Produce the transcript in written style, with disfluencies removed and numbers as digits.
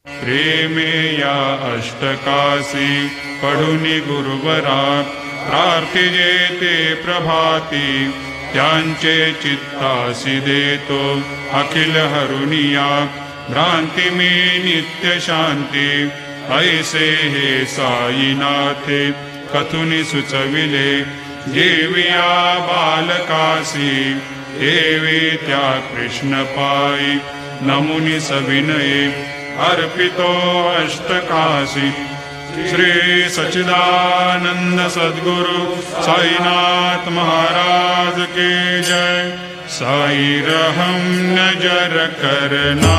प्रेमे या अष्टकासी पढुनी गुरुवरा प्रार्थिजे ते प्रभाती त्यांचे चित्तासी देतो अखिल हरुनिया भ्रांती मी नित्य शांती ऐसे हे साईनाथे कथुनी सुचविले जेविया बालकासी देवी त्या कृष्ण पायी नमुनी सविनये अर्पितो अष्टकासी श्री सच्चिदानंद सद्गुरु साईनाथ महाराज की जय। साई रहम नजर करना